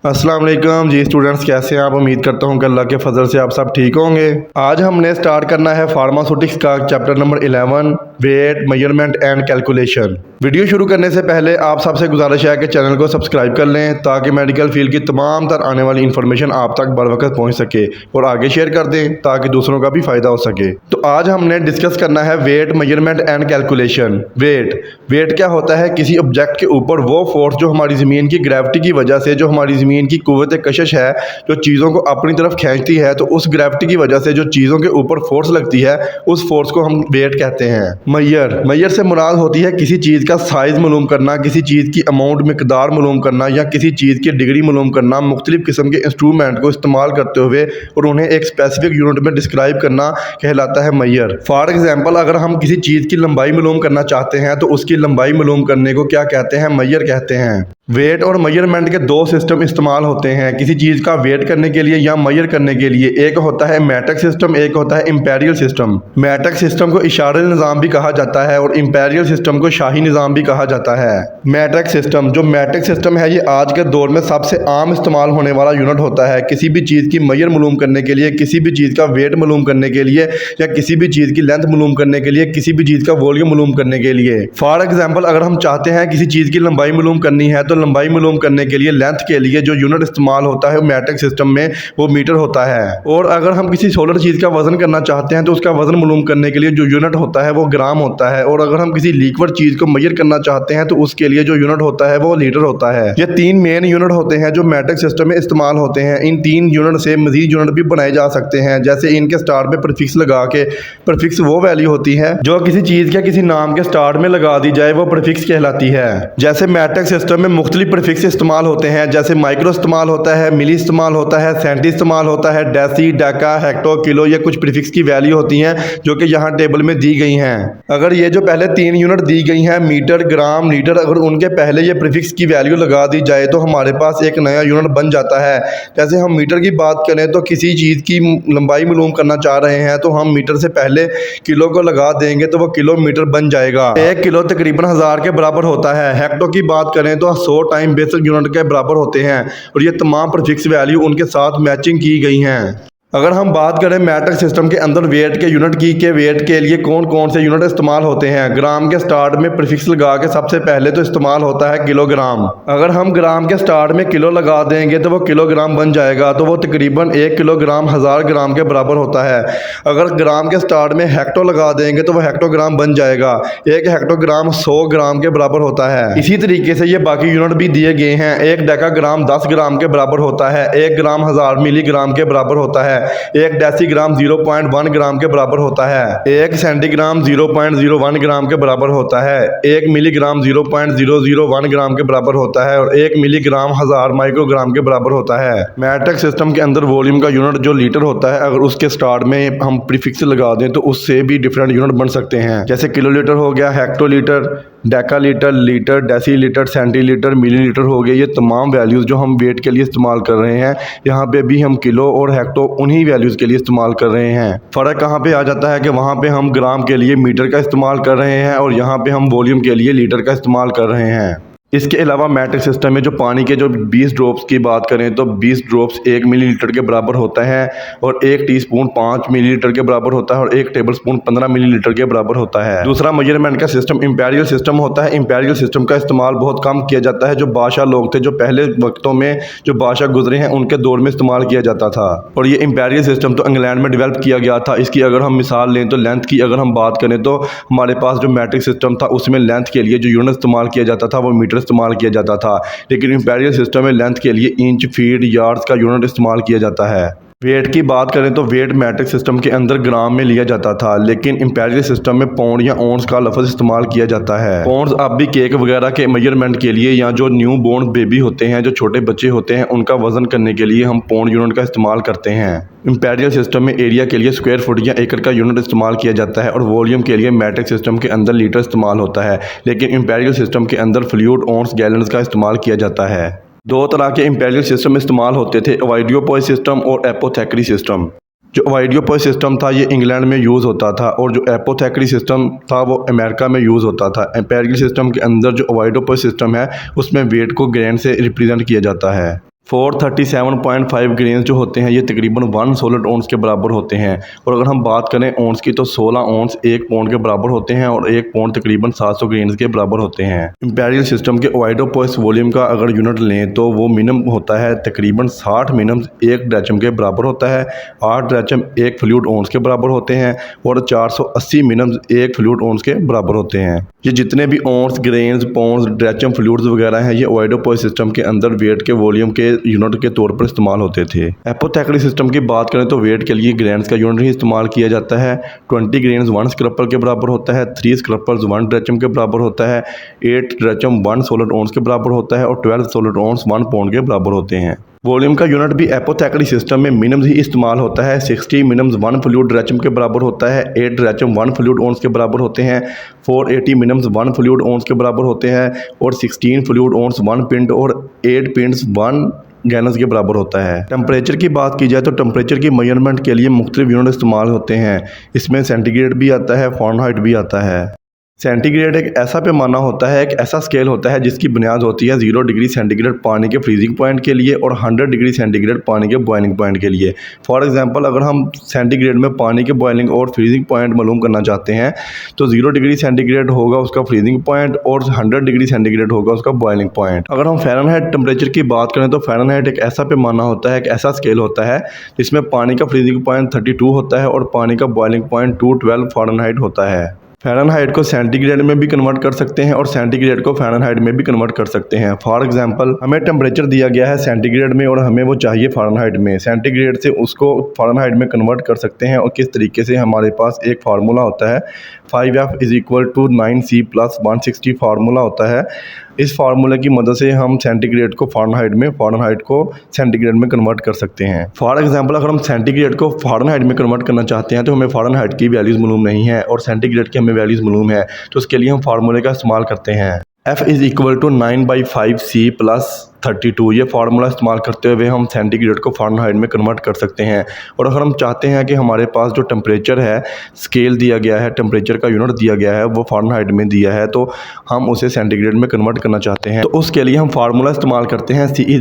अस्सलाम वालेकुम जी स्टूडेंट्स, कैसे हैं आप। उम्मीद करता हूं कि अल्लाह के फजल से आप सब ठीक होंगे। आज हमने स्टार्ट करना है फार्मास्यूटिक्स का chapter number 11, wait measurement and calculation. Video शुरू करने से पहले आप सबसे गुजारिश है कि चैनल को सब्सक्राइब कर लें ताकि मेडिकल फील्ड की तमाम तर आने वाली इन्फॉर्मेशन आप तक बर वक्त पहुँच सके और आगे शेयर कर दें ताकि दूसरों का भी फ़ायदा हो सके। तो आज हमने डिस्कस करना है weight measurement and calculation. Weight क्या होता है? किसी ऑब्जेक्ट के ऊपर वो फोर्स जो हमारी ज़मीन की ग्रेविटी की वजह से, जो हमारी ज़मीन की कुव्वत कशिश है, जो चीज़ों को अपनी तरफ खींचती है, तो उस ग्रेविटी की वजह से जो चीज़ों के ऊपर फोर्स लगती है उस फोर्स को हम वेट कहते हैं। मैयर से मुराद होती है किसी चीज़ का साइज़ मालूम करना, किसी चीज़ की अमाउंट मिकदार मालूम करना या किसी चीज़ की डिग्री मालूम करना, मुख्तलिफ किस्म के इंस्ट्रूमेंट को इस्तेमाल करते हुए और उन्हें एक स्पेसिफिक यूनिट में डिस्क्राइब करना कहलाता है मैयर। फॉर एग्जाम्पल, अगर हम किसी चीज़ की लंबाई मालूम करना चाहते हैं तो उसकी लंबाई मालूम करने को क्या कहते हैं? मैयर कहते हैं। वेट और मेजरमेंट के दो सिस्टम इस्तेमाल होते हैं किसी चीज़ का वेट करने के लिए या मेजर करने के लिए। एक होता है मैट्रिक सिस्टम, एक होता है इंपीरियल सिस्टम। मैट्रिक सिस्टम को इशारे निज़ाम भी कहा जाता है और इंपीरियल सिस्टम को शाही निज़ाम भी कहा जाता है। मैट्रिक सिस्टम है, ये आज के दौर में सबसे आम इस्तेमाल होने वाला यूनिट होता है किसी भी चीज़ की मेजर मालूम करने के लिए, किसी भी चीज़ का वेट मालूम करने के लिए या किसी भी चीज़ की लेंथ मालूम करने के लिए, किसी भी चीज़ का वॉल्यूम मालूम करने के लिए। फॉर एग्जाम्पल, अगर हम चाहते हैं किसी चीज़ की लंबाई मालूम करनी है तो लंबाई मालूम करने के लिए लेंथ के लिए जो यूनिट इस्तेमाल होता है मैट्रिक सिस्टम में वो मीटर होता है। और अगर हम किसी सोलर चीज़ का वजन करना चाहते हैं तो उसका वजन मालूम करने के लिए जो यूनिट होता है वो ग्राम होता है। और अगर हम किसी लिक्विड चीज़ को मेजर करना चाहते हैं तो उसके लिए जो यूनिट होता है वो लीटर होता है। ये तीन मेन यूनिट होते हैं जो मैट्रिक सिस्टम में इस्तेमाल होते हैं। इन तीन यूनिट से मजीद यूनिट भी बनाए जा सकते हैं, जैसे इनके स्टार्ट में प्रीफिक्स लगा के। प्रीफिक्स वो वैल्यू होती है जो किसी चीज़ के किसी नाम के स्टार्ट में लगा दी जाए, वो प्रीफिक्स कहलाती है। जैसे मैट्रिक सिस्टम में मुख्तलिफ प्रीफिक्स इस्तेमाल होते हैं, जैसे माइक्रो इस्तेमाल होता है, मिली इस्तेमाल होता है, सेंटी इस्तेमाल होता है, डेसी, डेका, हेक्टो, किलो, ये कुछ प्रीफिक्स की वैल्यू होती हैं जो कि यहाँ टेबल में दी गई हैं। अगर ये जो पहले तीन यूनिट दी गई हैं, मीटर, ग्राम, लीटर, अगर उनके पहले ये प्रीफिक्स की वैल्यू लगा दी जाए तो हमारे पास एक नया यूनिट बन जाता है। जैसे हम मीटर की बात करें तो किसी चीज़ की लंबाई मालूम करना चाह रहे हैं तो हम मीटर से पहले किलो को लगा देंगे तो वो किलोमीटर बन जाएगा। 1 किलो तकरीबन 1000 के बराबर होता है। हेक्टो की बात करें तो 100 टाइम बेसिक यूनिट के बराबर होते हैं और ये तमाम प्रीफिक्स वैल्यू उनके साथ मैचिंग की गई हैं। अगर हम बात करें मैट्रिक सिस्टम के अंदर वेट के यूनिट की के वेट के लिए कौन कौन से यूनिट इस्तेमाल होते हैं। ग्राम के स्टार्ट में प्रीफिक्स लगा के सबसे पहले तो इस्तेमाल होता है किलोग्राम। अगर हम ग्राम के स्टार्ट में किलो लगा देंगे तो वो किलोग्राम बन जाएगा, तो वो तकरीबन 1 किलोग्राम 1000 ग्राम के बराबर होता है। अगर ग्राम के स्टार्ट में हेक्टो लगा देंगे तो वो हेक्टोग्राम बन जाएगा। 1 हेक्टोग्राम 100 ग्राम के बराबर होता है। इसी तरीके से ये बाकी यूनिट भी दिए गए हैं। 1 डेकाग्राम 10 ग्राम के बराबर होता है। 1 ग्राम 1000 मिलीग्राम के बराबर होता है। 1 डेसीग्राम 0.1 ग्राम के बराबर होता है। 1 सेंटीग्राम 0.01 ग्राम के बराबर होता है। 1 मिलीग्राम 0.001 ग्राम के बराबर होता है और 1 मिलीग्राम 1000 माइक्रोग्राम के बराबर होता है। मैट्रिक सिस्टम के अंदर वॉल्यूम का यूनिट जो लीटर होता है, अगर उसके स्टार्ट में हम प्रीफिक्स लगा दें तो उससे भी डिफरेंट यूनिट बन सकते हैं, जैसे किलोलीटर हो गया, hectolitre, डेकालीटर, litre, decilitre, centilitre, millilitre हो गए। ये तमाम वैल्यूज़ जो हम वेट के लिए इस्तेमाल कर रहे हैं, यहाँ पे भी हम किलो और हेक्टो उन्हीं वैल्यूज़ के लिए इस्तेमाल कर रहे हैं। फ़र्क कहाँ पे आ जाता है कि वहाँ पे हम ग्राम के लिए मीटर का इस्तेमाल कर रहे हैं और यहाँ पे हम वॉल्यूम के लिए लीटर का इस्तेमाल कर रहे हैं। इसके अलावा मैट्रिक सिस्टम में जो पानी के जो 20 ड्रॉप्स की बात करें तो 20 ड्रॉप्स 1 मिलीलीटर के बराबर होता है और 1 टीस्पून 5 मिलीलीटर के बराबर होता है और 1 टेबलस्पून 15 मिलीलीटर के बराबर होता है। दूसरा मेजरमेंट का सिस्टम इंपीरियल सिस्टम होता है। इंपीरियल सिस्टम का इस्तेमाल बहुत कम किया जाता है। जो बादशाह लोग थे, जो पहले वक्तों में जो बादशाह गुजरे हैं, उनके दौर में इस्तेमाल किया जाता था और ये इंपीरियल सिस्टम तो इंग्लैंड में डेवलप किया गया था। इसकी अगर हम मिसाल लें तो लेंथ की अगर हम बात करें तो हमारे पास जो मैट्रिक सिस्टम था उसमें लेंथ के लिए जो यूनिट इस्तेमाल किया जाता था वो मीटर इस्तेमाल किया जाता था, लेकिन इंपीरियल सिस्टम में लेंथ के लिए इंच, फीट, यार्ड्स का यूनिट इस्तेमाल किया जाता है। वेट की बात करें तो वेट मैट्रिक सिस्टम के अंदर ग्राम में लिया जाता था, लेकिन इंपीरियल सिस्टम में पाउंड या औंस का लफ्ज़ इस्तेमाल किया जाता है। पाउंड्स अब भी केक वगैरह के मेजरमेंट के लिए या जो न्यू बोर्न बेबी होते हैं, जो छोटे बच्चे होते हैं, उनका वजन करने के लिए हम पाउंड यूनिट का इस्तेमाल करते हैं। इंपीरियल सिस्टम में एरिया के लिए स्क्वायर फुट या एकड़ का यूनिट इस्तेमाल किया जाता है और वॉल्यूम के लिए मैट्रिक सिस्टम के अंदर लीटर इस्तेमाल होता है, लेकिन इंपीरियल सिस्टम के अंदर फ्लूइड, औंस, गैलन्स का इस्तेमाल किया जाता है। दो तरह के इंपीरियल सिस्टम इस्तेमाल होते थे, ओविडियोपोइस सिस्टम और एपोथेकेरी सिस्टम। जो ओविडियोपोइस सिस्टम था ये इंग्लैंड में यूज़ होता था और जो एपोथेकेरी सिस्टम था वो अमेरिका में यूज़ होता था। इंपीरियल सिस्टम के अंदर जो ओविडियोपोइस सिस्टम है उसमें वेट को ग्रेन से रिप्रेजेंट किया जाता है। 437.5 ग्रेन्स जो होते हैं ये तकरीबन 1 सोलर ओंस के बराबर होते हैं। और अगर हम बात करें ओंस की तो 16 ओंस 1 पौंड के बराबर होते हैं और 1 पौंड तकरीबन 700 ग्रेन्स के बराबर होते हैं। इंपीरियल सिस्टम के ओइडोपोइस वॉल्यूम का अगर यूनिट लें तो वो मिनिमम होता है तकरीबन 60 मिनम्स 1 ड्रैचम के बराबर होता है, 8 ड्रैचम 1 फ्लूइड ओंस के बराबर होते हैं और 480 मिनम्स 1 फ्लूइड ओंस के बराबर होते हैं। ये जितने भी ओंस, ग्रेन्स, पौंड्स, ड्रैचम, फ्लूइड्स वगैरह हैं ये ओइडोपोइस सिस्टम के अंदर वेट के वॉल्यूम के यूनिट के तौर पर इस्तेमाल होते थे। एपोथेकेली सिस्टम की बात करें तो वेट के लिए ग्रेन्स का यूनिट ही इस्तेमाल किया जाता है। 20 ग्रेन्स 1 स्क्रैपर के बराबर होता है, 3 स्क्रैपर्स 1 ड्रैचम के बराबर होता है, 8 ड्रैचम 1 सोलर ओंस के बराबर होता है और 12 सोलर ओंस 1 पौंड के बराबर होते हैं। वॉल्यूम का यूनिट भी एपोथेकेली सिस्टम में मिनम्स ही इस्तेमाल होता है। 60 मिनम्स 1 फ्लूइड ड्रैचम के बराबर होता है, 8 ड्रैचम 1 फ्लूइड ओंस के बराबर होते हैं, 480 मिनम्स 1 फ्लूइड ओंस के बराबर होते हैं और 16 फ्लूइड ओंस 1 पिंट और 8 पिंट्स 1 गैलन्स के बराबर होता है। टेम्परेचर की बात की जाए तो टेम्परेचर की मेजरमेंट के लिए मुख्तलिफ यूनिट इस्तेमाल होते हैं। इसमें सेंटीग्रेड भी आता है, फ़ारेनहाइट भी आता है। सेंटीग्रेड एक ऐसा पैमाना होता है, एक ऐसा स्केल होता है जिसकी बुनियाद होती है 0 डिग्री सेंटीग्रेड पानी के फ्रीजिंग पॉइंट के लिए और 100 डिग्री सेंटीग्रेड पानी के बॉइलिंग पॉइंट के लिए। फॉर एग्जांपल अगर हम सेंटीग्रेड में पानी के बॉइलिंग और फ्रीजिंग पॉइंट मालूम करना चाहते हैं तो 0 डिग्री सेंटीग्रेड होगा उसका फ्रीजिंग पॉइंट और 100 डिग्री सेंटीग्रेड होगा उसका बॉइलिंग पॉइंट। अगर हम फ़ारेनहाइट टेम्परेचर की बात करें तो फ़ारेनहाइट एक ऐसा पैमाना होता है, एक ऐसा स्केल होता है जिसमें पानी का फ्रीजिंग पॉइंट 32 होता है और पानी का बॉइलिंग पॉइंट 212 फ़ारेनहाइट होता है। फ़ारेनहाइट को सेंटीग्रेड में भी कन्वर्ट कर सकते हैं और सेंटीग्रेड को फ़ारेनहाइट में भी कन्वर्ट कर सकते हैं। फॉर एग्जांपल हमें टेम्परेचर दिया गया है सेंटीग्रेड में और हमें वो चाहिए फ़ारेनहाइट में। सेंटीग्रेड से उसको फ़ारेनहाइट में कन्वर्ट कर सकते हैं और किस तरीके से हमारे पास एक फार्मूला होता है 5F = 9C + 160 फार्मूला होता है। इस फार्मूले की मदद से हम सेंटीग्रेड को फ़ारेनहाइट में, फ़ारेनहाइट को सेंटीग्रेड में कन्वर्ट कर सकते हैं। फॉर एग्जांपल अगर हम सेंटीग्रेड को फ़ारेनहाइट में कन्वर्ट करना चाहते हैं तो हमें फ़ारेनहाइट की वैल्यूज़ मालूम नहीं है और सेंटीग्रेड की हमें वैल्यूज़ मालूम है, तो उसके लिए हम फार्मूले का इस्तेमाल करते हैं। F = 9/5C + 32 ये फार्मूला इस्तेमाल करते हुए हम सेंटीग्रेड को फ़ारेनहाइट में कन्वर्ट कर सकते हैं। और अगर हम चाहते हैं कि हमारे पास जो टेम्परेचर है, स्केल दिया गया है, टेम्परेचर का यूनिट दिया गया है वो फ़ारेनहाइट में दिया है तो हम उसे सेंटीग्रेड में कन्वर्ट करना चाहते हैं तो उसके लिए हम फार्मूला इस्तेमाल करते हैं C =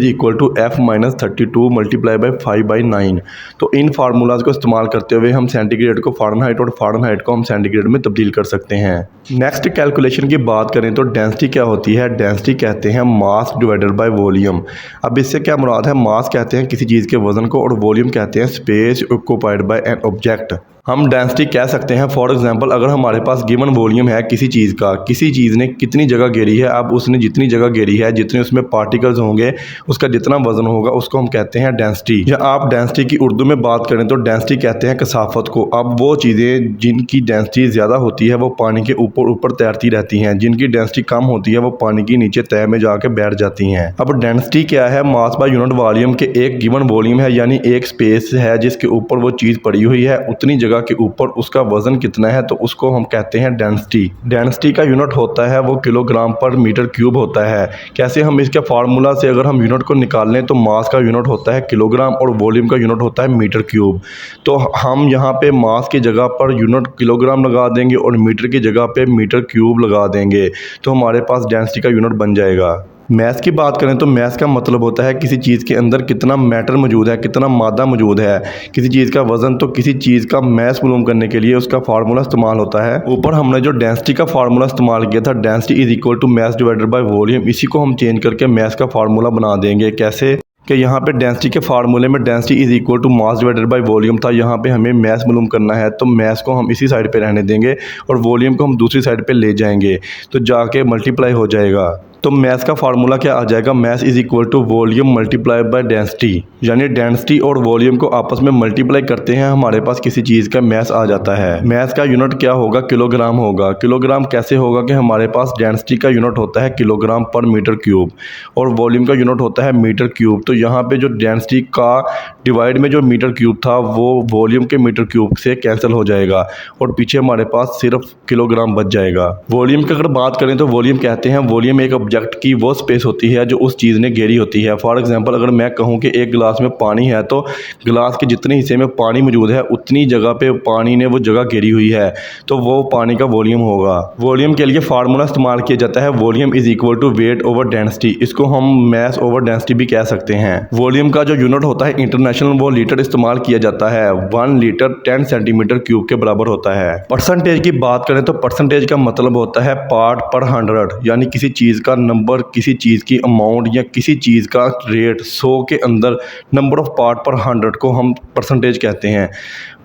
F - 32 × 5/9। तो इन फार्मूलाज को इस्तेमाल करते हुए हम सेंटीग्रेड को फ़ारेनहाइट और फ़ारेनहाइट को हम सेंटीग्रेड में तब्दील कर सकते हैं। नेक्स्ट कैलकुलेशन की बात करें तो डेंसिटी क्या होती है? डेंसिटी कहते हैं मास डिवाइडेड बाय वॉल्यूम। अब इससे क्या मुराद है? मास कहते हैं किसी चीज़ के वजन को और वॉल्यूम कहते हैं space occupied by an object. हम डेंसिटी कह सकते हैं फॉर एग्जांपल अगर हमारे पास गिवन वॉल्यूम है किसी चीज़ का, किसी चीज़ ने कितनी जगह घेरी है, अब उसने जितनी जगह घेरी है, जितने उसमें पार्टिकल्स होंगे, उसका जितना वजन होगा उसको हम कहते हैं डेंसिटी। या आप डेंसिटी की उर्दू में बात करें तो डेंसिटी कहते हैं कसाफत को। अब वो चीज़ें जिनकी डेंसिटी ज़्यादा होती है वो पानी के ऊपर ऊपर तैरती रहती हैं, जिनकी डेंसिटी कम होती है वो पानी के नीचे तह में जाके बैठ जाती हैं। अब डेंसिटी क्या है? मास बाय यूनिट वॉल्यूम के एक गिवन वॉल्यूम है यानी एक स्पेस है जिसके ऊपर वो चीज़ पड़ी हुई है, उतनी जगह के ऊपर उसका वजन कितना है तो उसको हम कहते हैं डेंसिटी। डेंसिटी का यूनिट होता है वो किलोग्राम पर मीटर क्यूब होता है। कैसे? हम इसके फार्मूला से अगर हम यूनिट को निकाल लें तो मास का यूनिट होता है किलोग्राम और वॉल्यूम का यूनिट होता है मीटर क्यूब। तो हम यहाँ पे मास की जगह पर यूनिट किलोग्राम लगा देंगे और मीटर की जगह पे मीटर क्यूब लगा देंगे तो हमारे पास डेंसिटी का यूनिट बन जाएगा। मैथ की बात करें तो मैथ का मतलब होता है किसी चीज़ के अंदर कितना मैटर मौजूद है, कितना मादा मौजूद है, किसी चीज़ का वजन। तो किसी चीज़ का मैथ मालूम करने के लिए उसका फार्मूला इस्तेमाल होता है। ऊपर हमने जो डेंसिटी का फार्मूला इस्तेमाल किया था density = math divided by volume, इसी को हम चेंज करके मैथ का फार्मूला बना देंगे। कैसे? कि यहाँ पे डेंसिटी के फार्मूले में density = mass divided by volume था, यहाँ पे हमें मैथ मालूम करना है तो मैथ को हम इसी साइड पे रहने देंगे और वॉल्यूम को हम दूसरी साइड पे ले जाएंगे तो जाके मल्टीप्लाई हो जाएगा। तो मैथ का फार्मूला क्या आ जाएगा? Math = volume multiply by density, यानी डेंसिटी और वॉल्यूम को आपस में मल्टीप्लाई करते हैं हमारे पास किसी चीज़ का मैथ आ जाता है। मैथ का यूनिट क्या होगा? किलोग्राम होगा। किलोग्राम कैसे होगा कि हमारे पास डेंसिटी का यूनिट होता है किलोग्राम पर मीटर क्यूब और वॉल्यूम का यूनिट होता है मीटर क्यूब। तो यहाँ पे जो डेंसिटी का डिवाइड में जो मीटर क्यूब था वो वॉल्यूम के मीटर क्यूब से कैंसिल हो जाएगा और पीछे हमारे पास सिर्फ किलोग्राम बच जाएगा। वॉल्यूम की अगर बात करें तो वॉल्यूम कहते हैं वॉल्यूम एक ऑब्जेक्ट की वो स्पेस होती है जो उस चीज़ ने घेरी होती है। फॉर एग्जांपल अगर मैं कहूँ कि एक गिलास में पानी है तो गिलास के जितने हिस्से में पानी मौजूद है उतनी जगह पे पानी ने वो जगह घेरी हुई है, तो वो पानी का वॉल्यूम होगा। वॉल्यूम के लिए फार्मूला इस्तेमाल किया जाता है, volume is equal to weight over density. इसको हम मैस ओवर डेंसिटी भी कह सकते हैं। वॉल्यूम का जो यूनिट होता है इंटरनेशनल, वो लीटर इस्तेमाल किया जाता है। 1 लीटर 10 सेंटीमीटर क्यूब के बराबर होता है। परसेंटेज की बात करें तो परसेंटेज का मतलब होता है पार्ट पर 100, यानी किसी चीज़ का नंबर, किसी चीज़ की अमाउंट या किसी चीज़ का रेट 100 के अंदर नंबर ऑफ पार्ट पर 100 को हम परसेंटेज कहते हैं।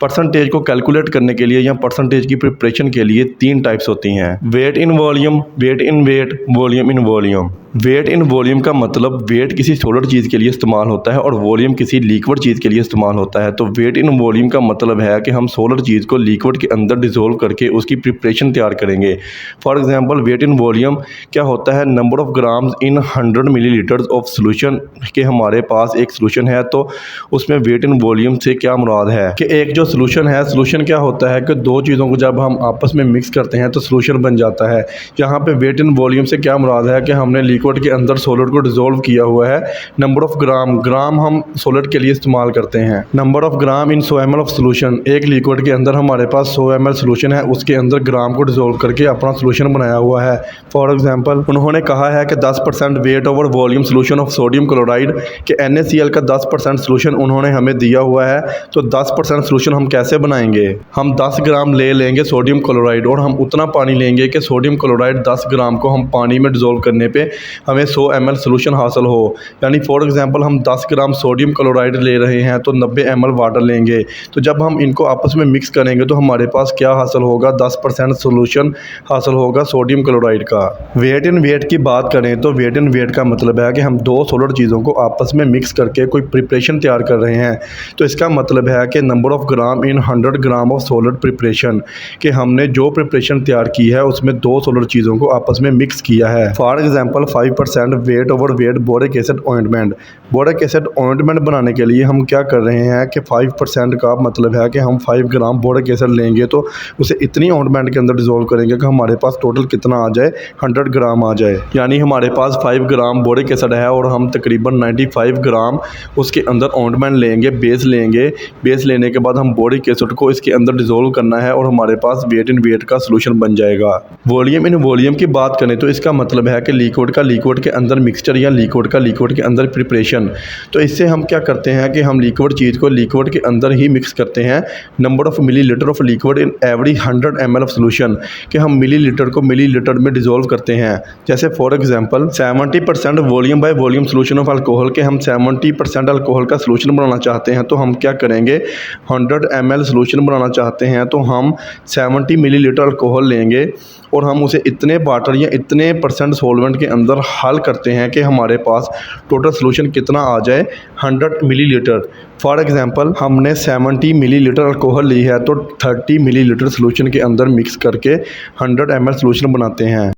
परसेंटेज को कैलकुलेट करने के लिए या परसेंटेज की प्रिपरेशन के लिए 3 टाइप्स होती हैं, weight in volume, weight in weight, volume in volume. Weight in volume का मतलब वेट किसी सॉलिड चीज़ के लिए इस्तेमाल होता है और वॉल्यूम किसी लिक्विड चीज़ के लिए इस्तेमाल होता है। तो वेट इन वॉल्यूम का मतलब है कि हम सॉलिड चीज़ को लिक्विड के अंदर डिसॉल्व करके उसकी प्रिपरेशन तैयार करेंगे। For example weight in volume क्या होता है, number of grams in 100 millilitres of solution के हमारे पास एक सोल्यूशन है, तो उसमें वेट इन वॉल्यूम से क्या मुराद है कि एक जो सोल्यूशन है, सोल्यूशन क्या होता है कि दो चीज़ों को जब हम आपस में मिक्स करते हैं तो सोल्यूशन बन जाता है। यहाँ पे वेट इन वॉल्यूम से क्या मुराद है कि हमने लिक्विड के अंदर सॉलिड को डिसॉल्व किया हुआ है। नंबर ऑफ ग्राम, ग्राम हम सॉलिड के लिए इस्तेमाल करते हैं। Number of gram in 100 ml of solution, एक लिक्विड के अंदर हमारे पास 100 ml सोल्यूशन है, उसके अंदर ग्राम को डिसॉल्व करके अपना सोल्यूशन बनाया हुआ है। फॉर एग्जांपल उन्होंने कहा है कि 10% weight over volume solution of sodium chloride के NaCl का 10% सोल्यूशन उन्होंने हमें दिया हुआ है। तो 10% सोल्यूशन हम कैसे बनाएंगे, हम 10 ग्राम ले लेंगे सोडियम क्लोराइड और हम उतना पानी लेंगे कि सोडियम क्लोराइड 10 ग्राम को हम पानी में डिसॉल्व करने पे हमें 100 ml सोल्यूशन हासिल हो। यानी फॉर एग्जांपल हम 10 ग्राम सोडियम क्लोराइड ले रहे हैं तो 90 ml वाटर लेंगे। तो जब हम इनको आपस में मिक्स करेंगे तो हमारे पास क्या हासिल होगा, 10% सोल्यूशन हासिल होगा सोडियम क्लोराइड का। वेट इन वेट की बात करें तो वेट इन वेट का मतलब है कि हम दो सॉलिड चीज़ों को आपस में मिक्स करके कोई प्रिपरेशन तैयार कर रहे हैं। तो इसका मतलब है कि number of gram in 100 gram of solid preparation, कि हमने जो प्रिपरेशन तैयार की है उसमें दो सॉलिड चीज़ों को आपस में मिक्स किया है। For example 5% weight over weight boric acid ointment. Boric acid ointment बनाने के लिए हम क्या कर रहे हैं कि 5% का मतलब है कि हम 5 ग्राम बोरिक एसिड लेंगे तो उसे इतनी ऑइंटमेंट के अंदर डिसॉल्व करेंगे कि हमारे पास टोटल कितना आ जाए, 100 ग्राम आ जाए। यानी हमारे पास 5 ग्राम बोरिक एसिड है और हम तकरीबन 95 ग्राम उसके अंदर ऑइंटमेंट लेंगे, बेस लेंगे। बेस लेने के बाद हम बोरिक एसिड को इसके अंदर डिसॉल्व करना है और हमारे पास वेट इन वेट का सोल्यूशन बन जाएगा। वॉल्यूम इन वॉल्यूम की बात करें तो इसका मतलब है कि लिक्विड का लिक्विड के अंदर मिक्सचर या लिक्विड का लिक्विड के अंदर प्रिपरेशन। तो इससे हम क्या करते हैं कि हम लिक्विड चीज़ को लिक्विड के अंदर ही मिक्स करते हैं। Number of millilitre of liquid in every 100 ml of solution, कि हम मिलीलीटर को मिलीलीटर में डिसॉल्व करते हैं। जैसे for example 70% volume by volume solution of alcohol, के हम 70% अल्कोहल का सोल्यूशन बनाना चाहते हैं तो हम क्या करेंगे, 100 ml सोल्यूशन बनाना चाहते हैं तो हम 70 मिलीलीटर अल्कोहल लेंगे और हम उसे इतने वाटर या इतने % सॉल्वेंट के अंदर हल करते हैं कि हमारे पास टोटल सोल्यूशन कितना आ जाए, 100 मिलीलीटर। फॉर एग्जांपल हमने 70 मिलीलीटर अल्कोहल ली है तो 30 मिलीलीटर सोल्यूशन के अंदर मिक्स करके 100 ml सोल्यूशन बनाते हैं।